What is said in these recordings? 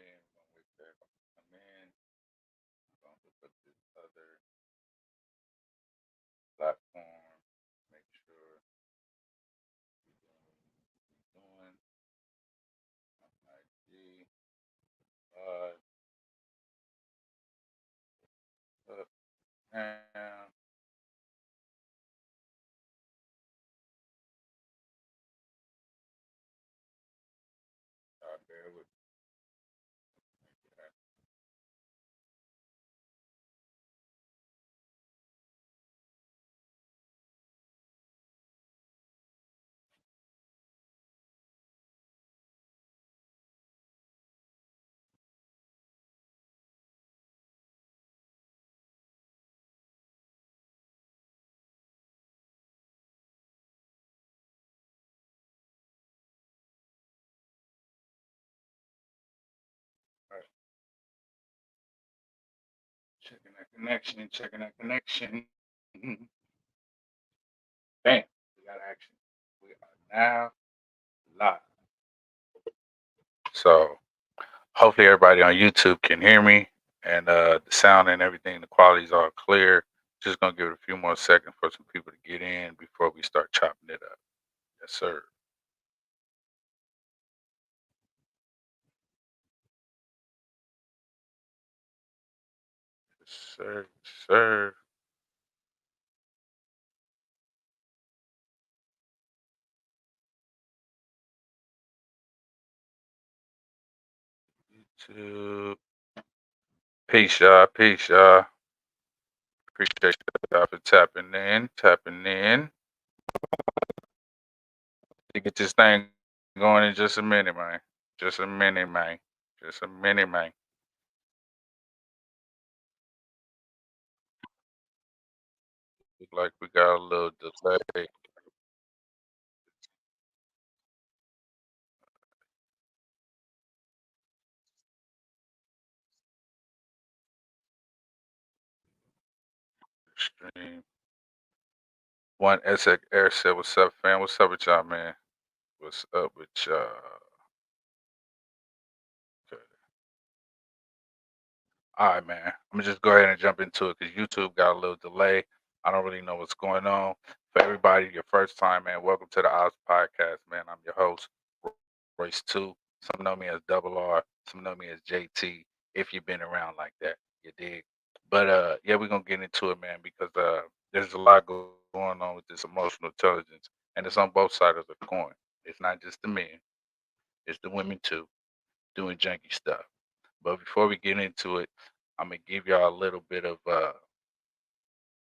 in. We're gonna wait for everybody to come in. We're gonna look up this other platform. Make sure we're doing what we need to be doing. IG live up now. Bear with me. Make it happen. All right. Checking that connection. Checking that connection. Bam. We got action. We are now live. So hopefully everybody on YouTube can hear me and the sound and everything, the quality's all clear. Just gonna give it a few more seconds for some people to get in before we start chopping it up. Yes, sir. Yes, sir. Yes, sir. YouTube. Peace, y'all. Peace, y'all. Appreciate y'all for tapping in. Tapping in. To get this thing going in just a minute, man. Just a minute, man. Just a minute, man. Look like we got a little delay. Stream. One SX Air said, "What's up, fam? What's up with y'all, man? What's up with y'all?" Okay. All right, man. I'm gonna just go ahead and jump into it because YouTube got a little delay. I don't really know what's going on. For everybody, your first time, man, welcome to the Oz Podcast, man. I'm your host, Royce Two. Some know me as Double R. Some know me as JT. If you've been around like that, you dig. But yeah, we're gonna get into it, man, because there's a lot going on with this emotional intelligence, and it's on both sides of the coin. It's not just the men; it's the women too, doing janky stuff. But before we get into it, I'm gonna give y'all a little bit of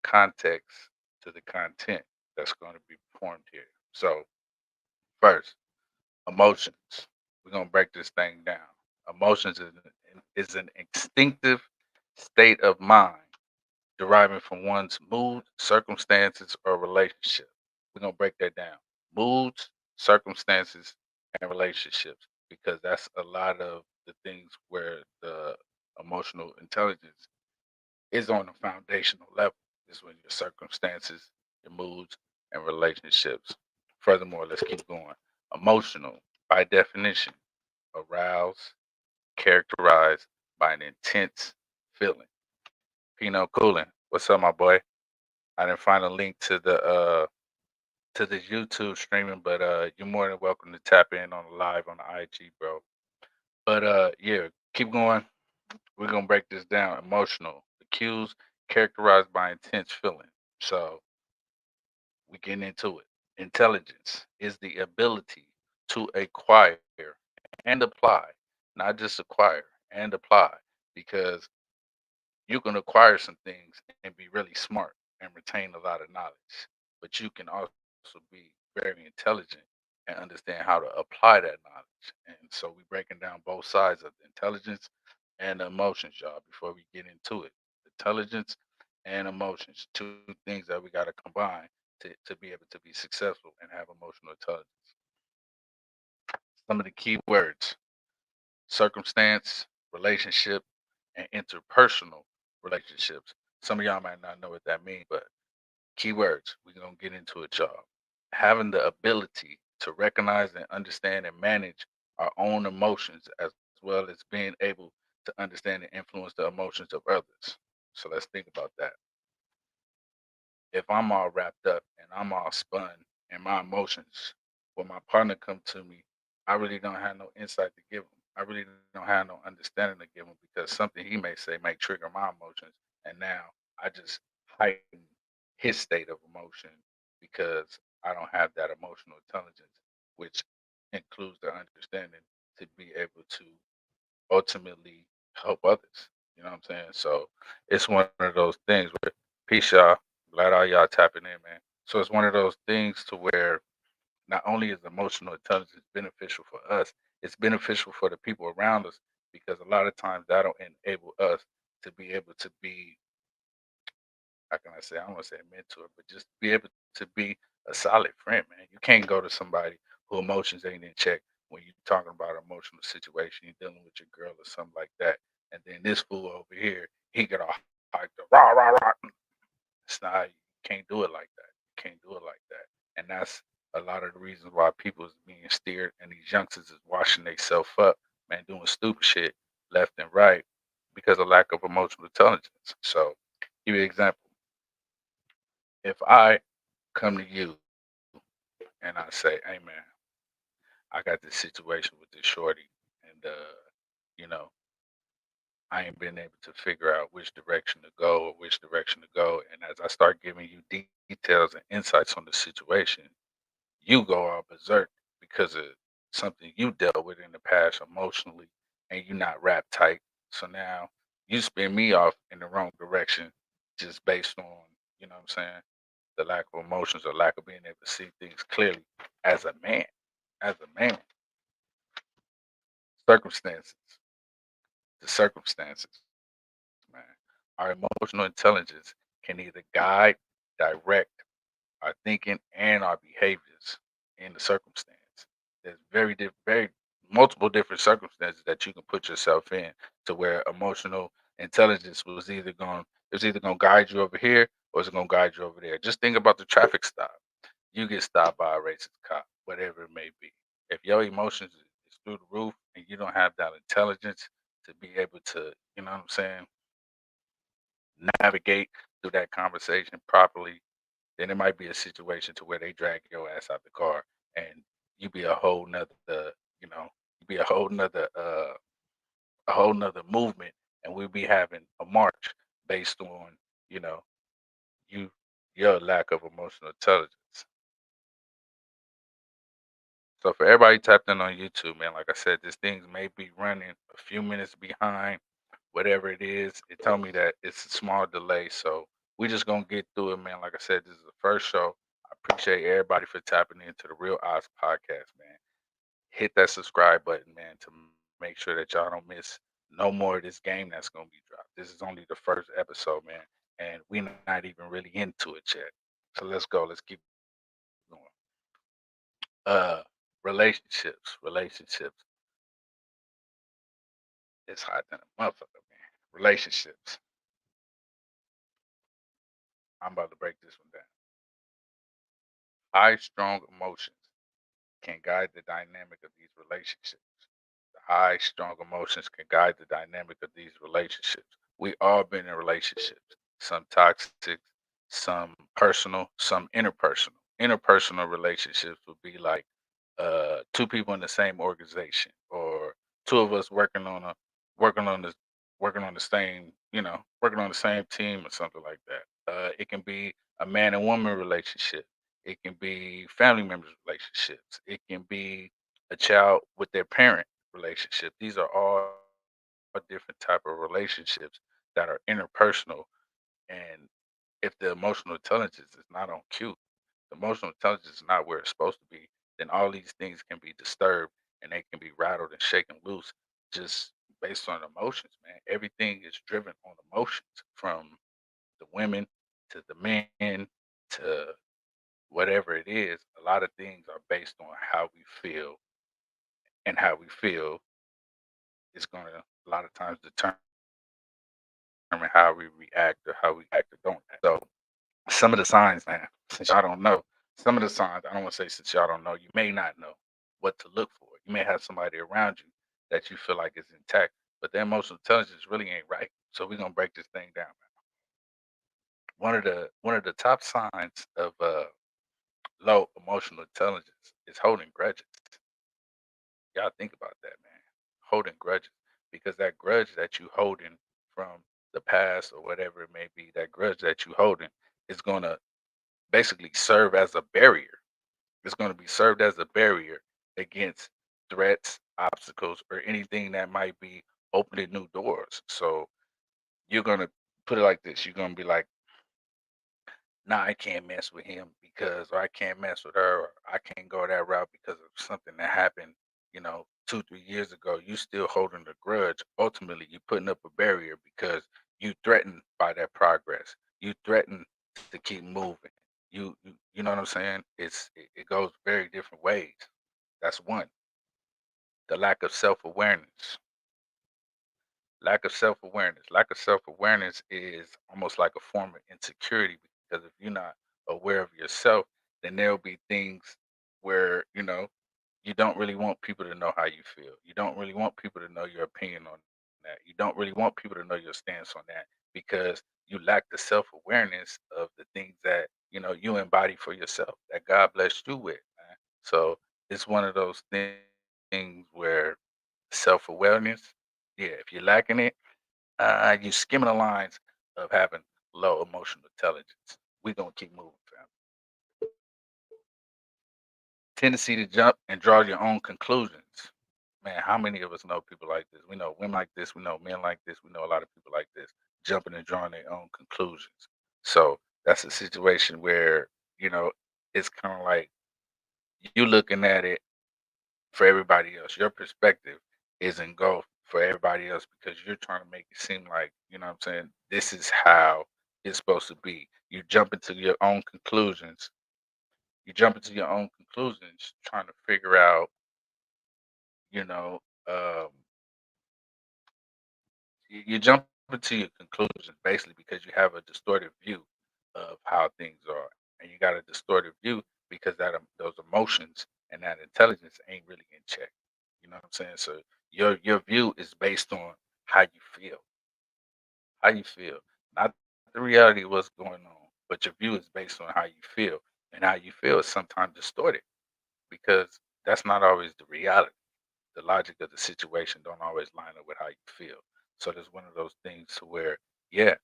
context to the content that's going to be performed here. So first, emotions. We're gonna break this thing down. Emotions is an instinctive state of mind deriving from one's mood, circumstances, or relationship. We're gonna break that down. Moods, circumstances, and relationships, because that's a lot of the things where the emotional intelligence is on a foundational level. Is when your circumstances, your moods, and relationships. Furthermore, let's keep going. Emotional, by definition, aroused, characterized by an intense feeling. Pino Coolin, what's up, my boy? I didn't find a link to the YouTube streaming, but you're more than welcome to tap in on the live on the IG, bro. But yeah, keep going. We're gonna break this down. Emotional, the cues characterized by intense feeling. So we get into it. Intelligence is the ability to acquire and apply, not just acquire and apply, because you can acquire some things and be really smart and retain a lot of knowledge, but you can also be very intelligent and understand how to apply that knowledge. And so we're breaking down both sides of the intelligence and the emotions, y'all, before we get into it. Intelligence and emotions, two things that we got to combine to be able to be successful and have emotional intelligence. Some of the key words: circumstance, relationship, and interpersonal relationships. Some of y'all might not know what that means, but keywords, we're going to get into it, y'all. Having the ability to recognize and understand and manage our own emotions as well as being able to understand and influence the emotions of others. So let's think about that. If I'm all wrapped up and I'm all spun in my emotions, when my partner come to me, I really don't have no insight to give him. I really don't have no understanding to give him because something he may say may trigger my emotions, and now I just heighten his state of emotion because I don't have that emotional intelligence, which includes the understanding to be able to ultimately help others. You know what I'm saying? So it's one of those things where peace y'all. Glad all y'all tapping in, man. So it's one of those things to where not only is emotional intelligence beneficial for us, it's beneficial for the people around us because a lot of times that'll enable us to be able to be, how can I say, I don't want to say a mentor, but just be able to be a solid friend, man. You can't go to somebody who emotions ain't in check when you're talking about an emotional situation, you're dealing with your girl or something like that. And then this fool over here, he get all hyped up, rah, rah, rah. It's not, you can't do it like that. You can't do it like that. And that's a lot of the reasons why people is being steered and these youngsters is washing themselves up, man, doing stupid shit left and right because of lack of emotional intelligence. So give you an example. If I come to you and I say, "Hey man, I got this situation with this shorty, and you know, I ain't been able to figure out which direction to go or which direction to go." And as I start giving you details and insights on the situation, you go all berserk because of something you dealt with in the past emotionally, and you're not wrapped tight. So now you spin me off in the wrong direction just based on, you know what I'm saying, the lack of emotions or lack of being able to see things clearly as a man. As a man, circumstances, the circumstances, man. Our emotional intelligence can either guide, direct our thinking, and our behaviors in the circumstance. There's very multiple different circumstances that you can put yourself in to where emotional intelligence was either going to guide you over here or it's going to guide you over there. Just think about the traffic stop. You get stopped by a racist cop, whatever it may be. If your emotions is through the roof and you don't have that intelligence to be able to, you know what I'm saying, navigate through that conversation properly, then it might be a situation to where they drag your ass out the car and you be a whole nother, you know, you be a whole nother movement, and we'll be having a march based on, you know, you your lack of emotional intelligence. So for everybody tapped in on YouTube, man, like I said, this thing may be running a few minutes behind, whatever it is. It told me that it's a small delay, so we just gonna get through it, man. Like I said, this is the first show. I appreciate everybody for tapping into the Real Oz podcast, man. Hit that subscribe button, man, to make sure that y'all don't miss no more of this game that's gonna be dropped. This is only the first episode, man, and we're not even really into it yet. So let's go. Let's keep going. Uh, relationships. It's hot than a motherfucker, man. Relationships. I'm about to break this one down. High, strong emotions can guide the dynamic of these relationships. The high, strong emotions can guide the dynamic of these relationships. We all been in relationships, some toxic, some personal, some interpersonal. Interpersonal relationships would be like two people in the same organization or two of us working on the working on the same, working on the same team or something like that. It can be a man and woman relationship. It can be family members relationships. It can be a child with their parent relationship. These are all different type of relationships that are interpersonal, and if the emotional intelligence is not on cue, the emotional intelligence is not where it's supposed to be, then all these things can be disturbed and they can be rattled and shaken loose just based on emotions, man. Everything is driven on emotions from the women to the men to whatever it is. A lot of things are based on how we feel, and how we feel is going to a lot of times determine how we react or how we act or don't act. So some of the signs, man, since y'all don't know, some of the signs, I don't want to say since y'all don't know, you may not know what to look for. You may have somebody around you that you feel like is intact, but the emotional intelligence really ain't right. So we're gonna break this thing down. One of the top signs of low emotional intelligence is holding grudges. Y'all think about that, man. Holding grudges, because that grudge that you holding from the past or whatever it may be, that grudge that you holding is gonna basically serve as a barrier. It's gonna be served as a barrier against threats, obstacles, or anything that might be opening new doors. So you're gonna put it like this. You're gonna be like, nah, I can't mess with him because, or I can't mess with her, or I can't go that route because of something that happened, 2, 3 years ago. You still holding the grudge. Ultimately, you putting up a barrier because you threatened by that progress. You threatened to keep moving. You know what I'm saying? It goes very different ways. That's one. The lack of self awareness. Lack of self-awareness is almost like a form of insecurity, because if you're not aware of yourself, then there'll be things where, you don't really want people to know how you feel. You don't really want people to know your opinion on that. You don't really want people to know your stance on that, because you lack the self-awareness of the things that, you embody for yourself, that God blessed you with, man. So it's one of those things where self-awareness, yeah, if you're lacking it, you skimming the lines of having low emotional intelligence. We're gonna keep moving, fam. Tendency to jump and draw your own conclusions. Man, how many of us know people like this? We know women like this. We know men like this. We know a lot of people like this, jumping and drawing their own conclusions. So that's a situation where, you know it's kind of like you looking at it for everybody else. Your perspective is engulfed for everybody else, because you're trying to make it seem like, I'm saying, this is how it's supposed to be. You jump into your own conclusions. You jump into your own conclusions trying to figure out, you know, um, you jump into your conclusions basically because you have a distorted view of how things are. And you got a distorted view because those emotions and that intelligence ain't really in check. You know what I'm saying? So your view is based on how you feel, not the reality of what's going on, but your view is based on how you feel, and how you feel is sometimes distorted because that's not always the reality. The logic of the situation don't always line up with how you feel. So there's one of those things to where, yeah,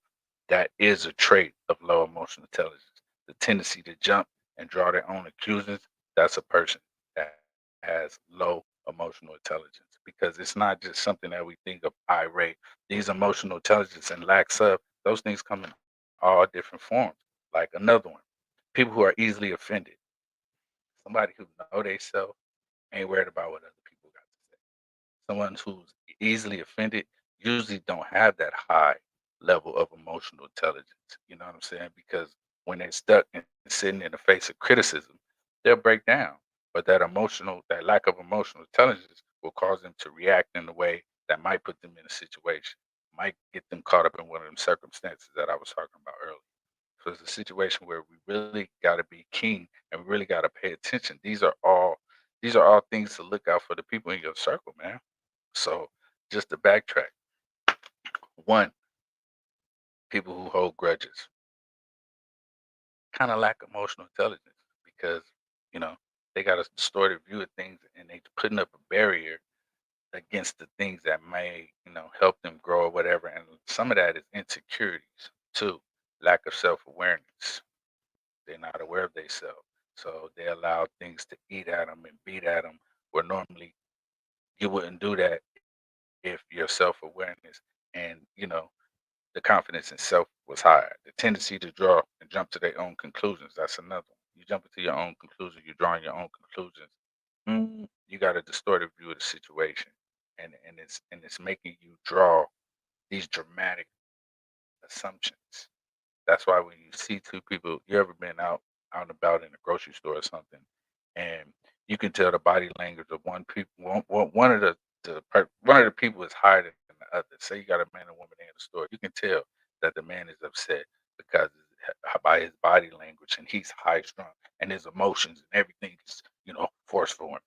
that is a trait of low emotional intelligence. The tendency to jump and draw their own accusers, that's a person that has low emotional intelligence, because it's not just something that we think of irate. These emotional intelligence and lacks of, those things come in all different forms. Like another one, people who are easily offended. Somebody who know they self, ain't worried about what other people got to say. Someone who's easily offended usually don't have that high level of emotional intelligence. You know what I'm saying? Because when they're stuck and sitting in the face of criticism, they'll break down. But that lack of emotional intelligence will cause them to react in a way that might put them in a situation, might get them caught up in one of them circumstances that I was talking about earlier. So it's a situation where we really got to be keen, and we really got to pay attention. These are all things to look out for the people in your circle, man. So just to backtrack, one, people who hold grudges kind of lack emotional intelligence, because, you know, they got a distorted view of things, and they putting up a barrier against the things that may, help them grow or whatever. And some of that is insecurities too, lack of self-awareness. They're not aware of themselves. So they allow things to eat at them and beat at them, where normally you wouldn't do that if your self-awareness and, the confidence in self was higher. The tendency to draw and jump to their own conclusions, that's another one. You jump into your own conclusions, you're drawing your own conclusions. You got a distorted view of the situation. And it's making you draw these dramatic assumptions. That's why when you see two people, you ever been out and about in a grocery store or something, and you can tell the body language of one of one of the people is higher than the other. Say you got a man and woman in the store, you can tell that the man is upset because by his body language, and he's high strung, and his emotions and everything is, forceful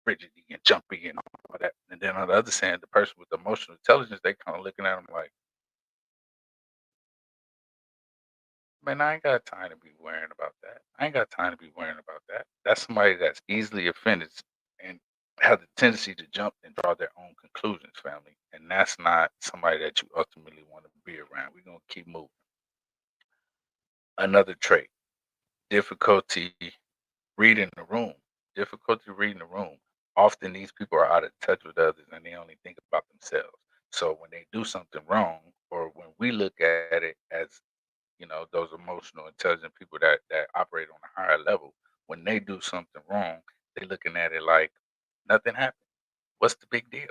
rigidity and jumpy and all that. And then on the other hand, the person with emotional intelligence, they kind of looking at them like, man, I ain't got time to be worrying about that. I ain't got time to be worrying about that. That's somebody that's easily offended and have the tendency to jump and draw their own conclusions, family. And that's not somebody that you ultimately want to be around. We're gonna keep moving. Another trait, difficulty reading the room. Difficulty reading the room. Often these people are out of touch with others and they only think about themselves. So when they do something wrong, or when we look at it as those emotional, intelligent people that operate on a higher level, when they do something wrong, they looking at it like nothing happened. What's the big deal?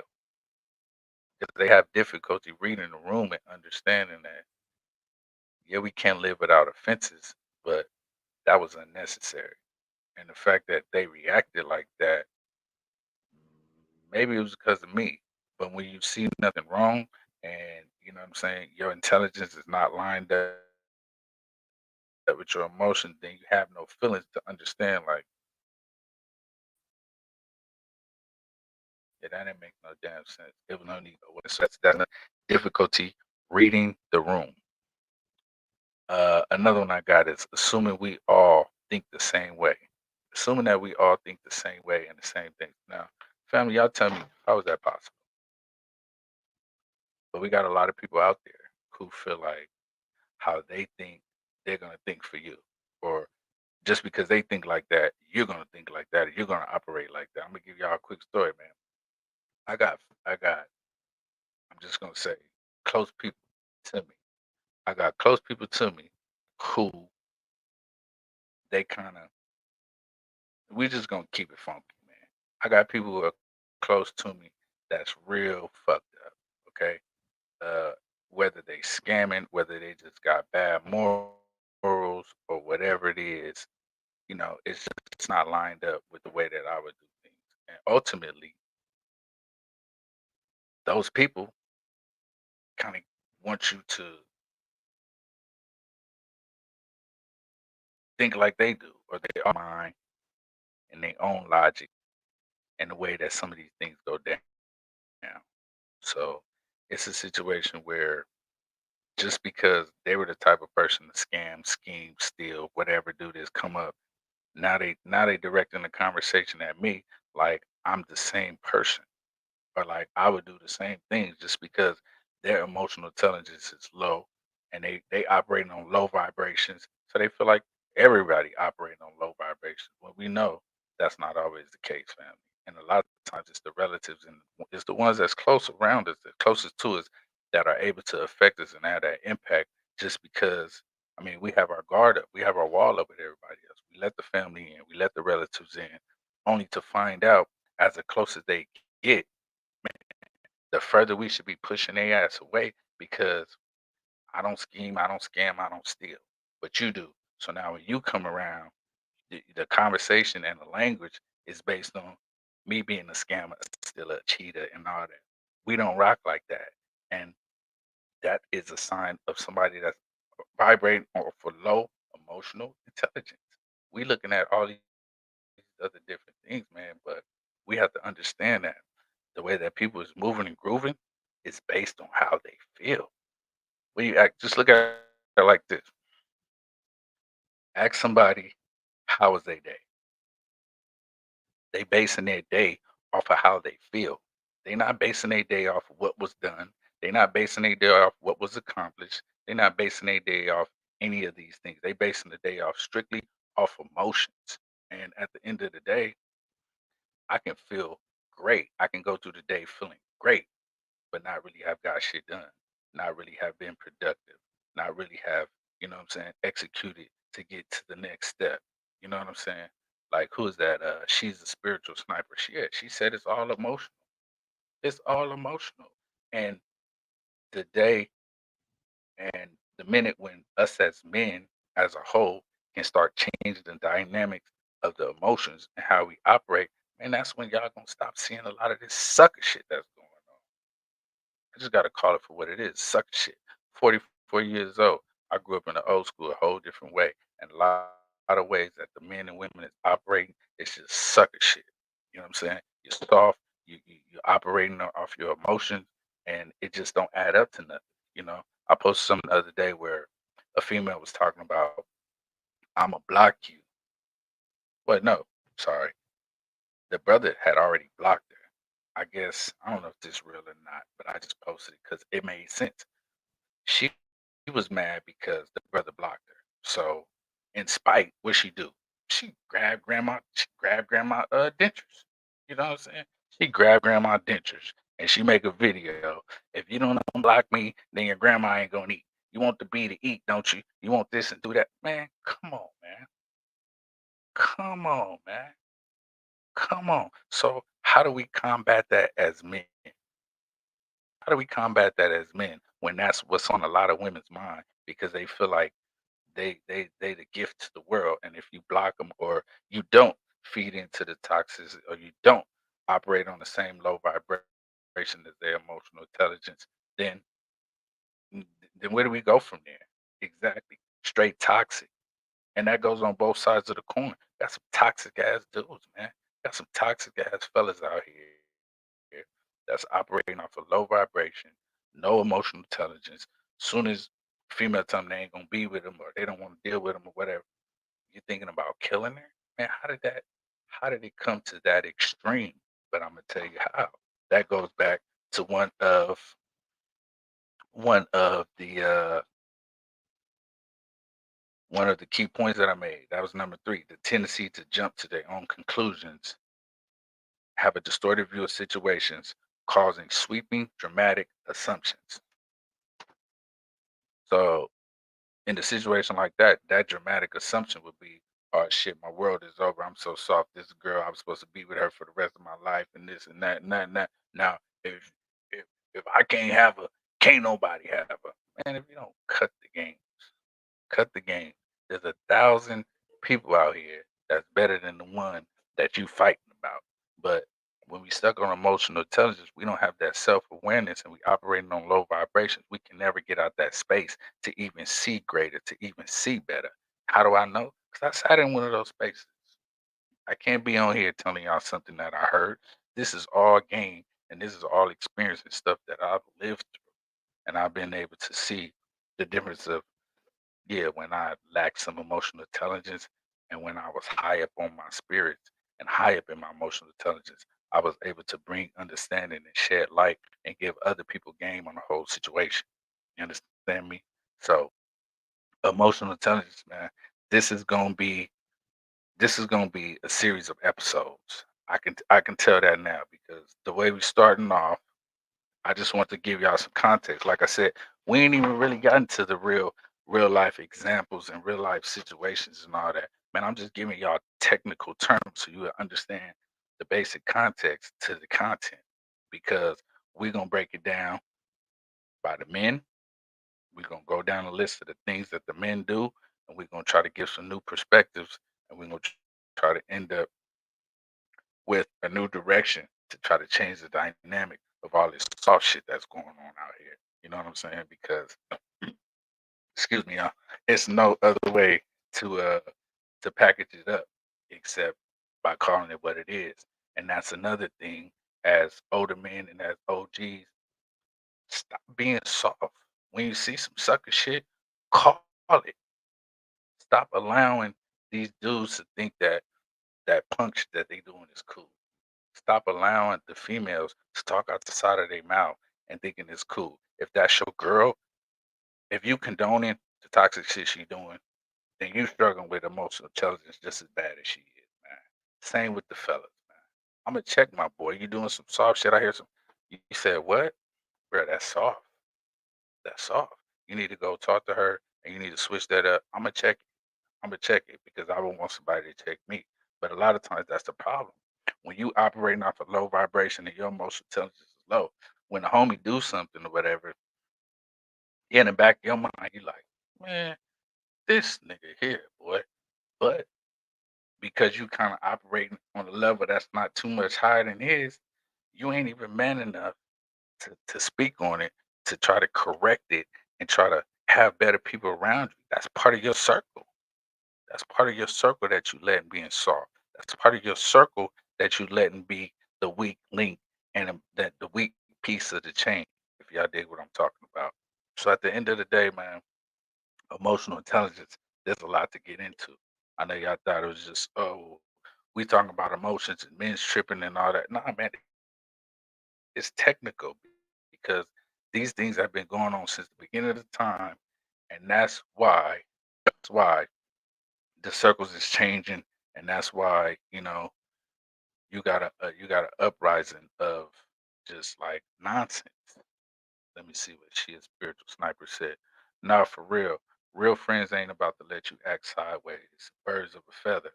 Because they have difficulty reading the room and understanding that yeah, we can't live without offenses, but that was unnecessary. And the fact that they reacted like that, maybe it was because of me. But when you see nothing wrong and you know what I'm saying, your intelligence is not lined up with your emotions, then you have no feelings to understand like, yeah, that didn't make no damn sense. It was no need. So that's difficulty reading the room. Another one I got is assuming we all think the same way. Assuming that we all think the same way and the same thing. Now, family, y'all tell me, how is that possible? But we got a lot of people out there who feel like how they think they're gonna think for you. Or just because they think like that, you're gonna think like that, or you're gonna operate like that. I'm gonna give y'all a quick story, man. I got I'm just gonna say close people to me. I got close people to me who they kind of we just gonna keep it funky, man. I got people who are close to me that's real fucked up. Okay, uh, whether they scamming, whether they just got bad morals or whatever it is, it's not lined up with the way that I would do things. And ultimately, those people kind of want you to think like they do, or they are mind and their own logic and the way that some of these things go down. So it's a situation where just because they were the type of person to scam, scheme, steal, whatever, do this, come up, now they directing the conversation at me like I'm the same person. Or like I would do the same thing just because their emotional intelligence is low and they operating on low vibrations. So they feel like everybody operating on low vibrations. When we know that's not always the case, family. And a lot of times it's the relatives and it's the ones that's close around us, the closest to us, that are able to affect us and have that impact just because I mean we have our guard up, we have our wall up with everybody else. We let the family in, we let the relatives in, only to find out as the closest they get the further we should be pushing their ass away because I don't scheme, I don't scam, I don't steal, but you do. So now when you come around, the conversation and the language is based on me being a scammer, still a cheater, and all that. We don't rock like that, and that is a sign of somebody that's vibrating or for low emotional intelligence. We looking at all these other different things, man, but we have to understand that the way that people is moving and grooving is based on how they feel. When you act, just look at it like this: ask somebody how was their day. They basing their day off of how they feel. They not basing their day off of what was done. They not basing their day off what was accomplished. They're not basing their day off any of these things. They basing the day off strictly off emotions. And at the end of the day, I can feel great. I can go through the day feeling great but not really have got shit done, not really have been productive, not really have, what I'm saying, executed to get to the next step. You know what I'm saying? Like who's that? She's a spiritual sniper. She said it's all emotional. It's all emotional. And the day and the minute when us as men as a whole can start changing the dynamics of the emotions and how we operate, and that's when y'all gonna stop seeing a lot of this sucker shit that's going on. I just gotta call it for what it is. Sucker shit. 44 years old. I grew up in the old school a whole different way. And lot of ways that the men and women is operating, it's just sucker shit. You know what I'm saying? You you're soft, you're operating off your emotions, and it just don't add up to nothing. You know, I posted something the other day where a female was talking about, "I'ma block you," but no, sorry, the brother had already blocked her. I guess I don't know if this real or not, but I just posted it because it made sense. She was mad because the brother blocked her. So, in spite, what she do? She grabbed grandma dentures. You know what I'm saying? She grabbed grandma dentures and she make a video. If you don't unblock me, then your grandma ain't gonna eat. You want the bee to eat, don't you? You want this and do that. Man, come on, man. Come on, man. Come on. So how do we combat that as men? How do we combat that as men when that's what's on a lot of women's mind because they feel like they the gift to the world, and if you block them or you don't feed into the toxins or you don't operate on the same low vibration as their emotional intelligence, then n- then where do we go from there? Exactly, straight toxic, and that goes on both sides of the coin. Got some toxic ass dudes, man. Got some toxic ass fellas out here that's operating off of low vibration, no emotional intelligence. Soon as female tell them they ain't gonna be with them or they don't want to deal with them or whatever, you're thinking about killing her? Man, how did it come to that extreme? But I'm gonna tell you how. That goes back to one of the key points that I made. That was number three, the tendency to jump to their own conclusions, have a distorted view of situations, causing sweeping, dramatic assumptions. So in a situation like that, that dramatic assumption would be, "Oh shit, my world is over. I'm so soft. This girl, I'm supposed to be with her for the rest of my life, and this and that and that and that." Now, if if I can't have her, can't nobody have her. Man, if you don't cut the game. There's 1,000 people out here that's better than the one that you fighting about. But when we stuck on emotional intelligence, we don't have that self awareness and we operating on low vibrations. We can never get out that space to even see greater, to even see better. How do I know? Because I sat in one of those spaces. I can't be on here telling y'all something that I heard. This is all game and this is all experience and stuff that I've lived through. And I've been able to see the difference of, yeah, when I lacked some emotional intelligence and when I was high up on my spirits and high up in my emotional intelligence, I was able to bring understanding and shed light and give other people game on the whole situation. You understand me? So emotional intelligence, man, this is gonna be this is gonna be a series of episodes. I can tell that now because the way we starting off, I just want to give y'all some context. Like I said, we ain't even really gotten to the real life examples and real life situations and all that. Man, I'm just giving y'all technical terms so you will understand the basic context to the content because we're gonna break it down by the men. We're gonna go down the list of the things that the men do, and we're gonna try to give some new perspectives, and we're gonna try to end up with a new direction to try to change the dynamic of all this soft shit that's going on out here. You know what I'm saying? Because excuse me, y'all, it's no other way to package it up except by calling it what it is. And that's another thing as older men and as OGs, stop being soft. When you see some sucker shit, call it. Stop allowing these dudes to think that that punk shit that they doing is cool. Stop allowing the females to talk out the side of their mouth and thinking it's cool. If that's your girl, if you condoning the toxic shit she doing, then you struggling with emotional intelligence just as bad as she is, man. Same with the fellas, man. I'm gonna check my boy. You doing some soft shit? I hear some. You said what, bro? That's soft. That's soft. You need to go talk to her and you need to switch that up. I'm gonna check it. I'm gonna check it because I don't want somebody to check me. But a lot of times that's the problem. When you operating off a low vibration and your emotional intelligence is low, when the homie do something or whatever, in the back of your mind, you like, man, this nigga here, boy. But because you kind of operating on a level that's not too much higher than his, you ain't even man enough to speak on it, to try to correct it and try to have better people around you. That's part of your circle. That's part of your circle that you letting be in soft. That's part of your circle that you letting be the weak link and that the weak piece of the chain, if y'all dig what I'm talking about. So at the end of the day, man, emotional intelligence, there's a lot to get into. I know y'all thought it was just, oh, we talking about emotions and men's tripping and all that. Nah, man, it's technical because these things have been going on since the beginning of the time, and that's why the circles is changing, and that's why you got a uprising of just like nonsense. Let me see what she a spiritual sniper said. Nah, for real. Real friends ain't about to let you act sideways. Birds of a feather.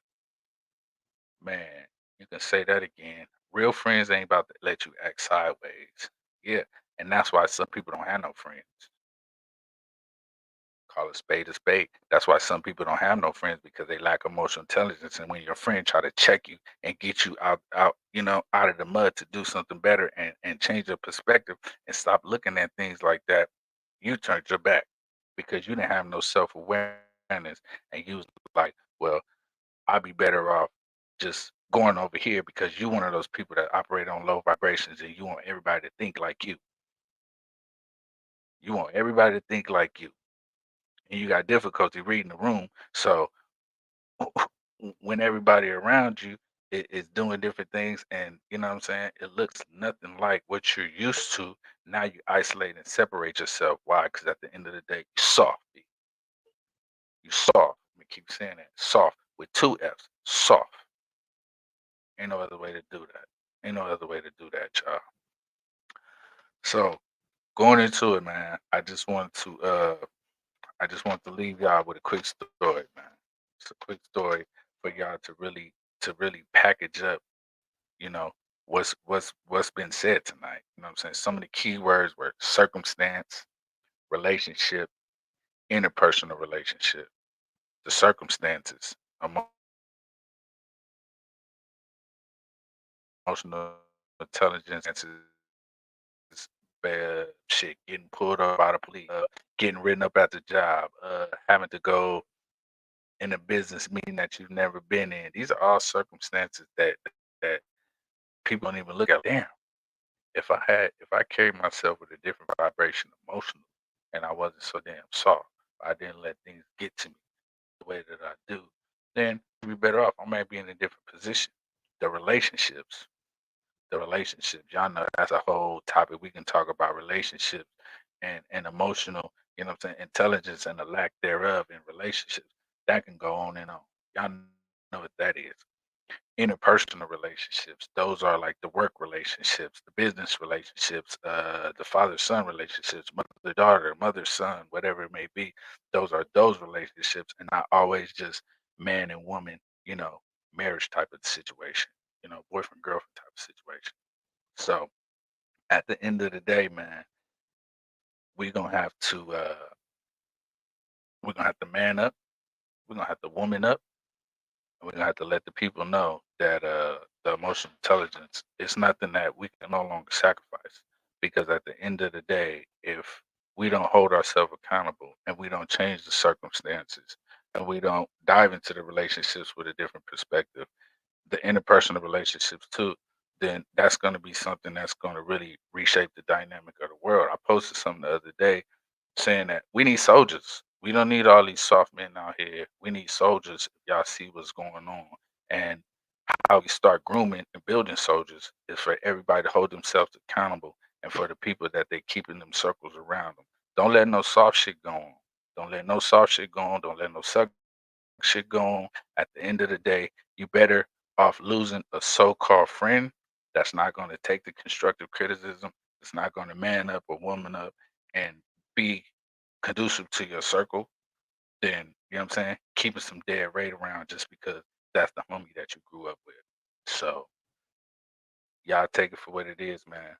Man, you can say that again. Real friends ain't about to let you act sideways. Yeah. And that's why some people don't have no friends. Call a spade a spade. That's why some people don't have no friends because they lack emotional intelligence. And when your friend try to check you and get you out of the mud to do something better and change your perspective and stop looking at things like that, you turned your back because you didn't have no self-awareness and you was like, well, I'd be better off just going over here because you one of those people that operate on low vibrations and you want everybody to think like you. You want everybody to think like you. And you got difficulty reading the room. So when everybody around you is doing different things and you know what I'm saying, it looks nothing like what you're used to. Now you isolate and separate yourself. Why? Because at the end of the day, you soft. You soft. Let me keep saying that. Soft with two F's. Soft. Ain't no other way to do that. Ain't no other way to do that, y'all. So going into it, man, I just want to leave y'all with a quick story, man. It's a quick story for y'all to really package up, you know, what's been said tonight. You know what I'm saying? Some of the key words were circumstance, relationship, interpersonal relationship, the circumstances, emotional intelligence, bad shit, getting pulled up by the police, getting written up at the job, having to go in a business meeting that you've never been in. These are all circumstances that people don't even look at. Damn, if I carried myself with a different vibration emotionally and I wasn't so damn soft, I didn't let things get to me the way that I do, then I'd be better off. I might be in a different position. The relationships, the relationships, y'all know that's a whole topic. We can talk about relationships and emotional, you know what I'm saying, intelligence and the lack thereof in relationships. That can go on and on. Y'all know what that is. Interpersonal relationships, those are like the work relationships, the business relationships, the father son relationships, mother daughter, mother son, whatever it may be. Those are those relationships and not always just man and woman, marriage type of situation, boyfriend girlfriend type of situation. So at the end of the day, man, we're gonna have to man up, we're gonna have to woman up. We're gonna have to let the people know that the emotional intelligence is nothing that we can no longer sacrifice. Because at the end of the day, if we don't hold ourselves accountable and we don't change the circumstances and we don't dive into the relationships with a different perspective, the interpersonal relationships too, then that's going to be something that's going to really reshape the dynamic of the world. I posted something the other day saying that we need soldiers. We don't need all these soft men out here. We need soldiers. If y'all see what's going on, and how we start grooming and building soldiers is for everybody to hold themselves accountable, and for the people that they keep in them circles around them. Don't let no soft shit go on. Don't let no soft shit go on. Don't let no suck shit go on. At the end of the day, you better off losing a so-called friend that's not going to take the constructive criticism. It's not going to man up or woman up and be conducive to your circle. Then you know what I'm saying. Keeping some dead weight around just because that's the homie that you grew up with. So y'all take it for what it is, man.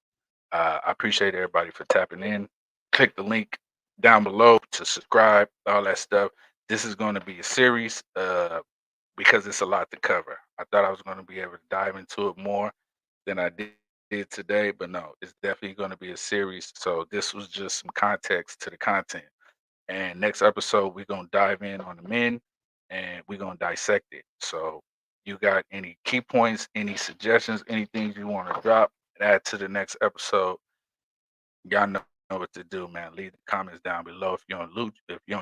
I appreciate everybody for tapping in. Click the link down below to subscribe, all that stuff. This is going to be a series because it's a lot to cover. I thought I was going to be able to dive into it more than I did today, but no, it's definitely going to be a series. So this was just some context to the content. And next episode, we're going to dive in on the men and we're going to dissect it. So you got any key points, any suggestions, anything you want to drop and add to the next episode, y'all know what to do, man. Leave the comments down below. If you're on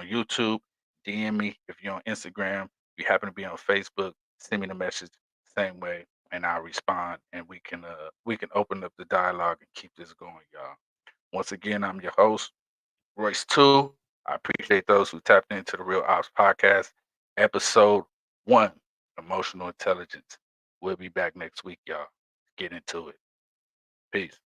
YouTube, DM me. If you're on Instagram, if you happen to be on Facebook, send me the message same way, and I'll respond, and we can open up the dialogue and keep this going, y'all. Once again, I'm your host, Royce Two. I appreciate those who tapped into the Real Ops Podcast, episode 1, Emotional Intelligence. We'll be back next week, y'all. Get into it. Peace.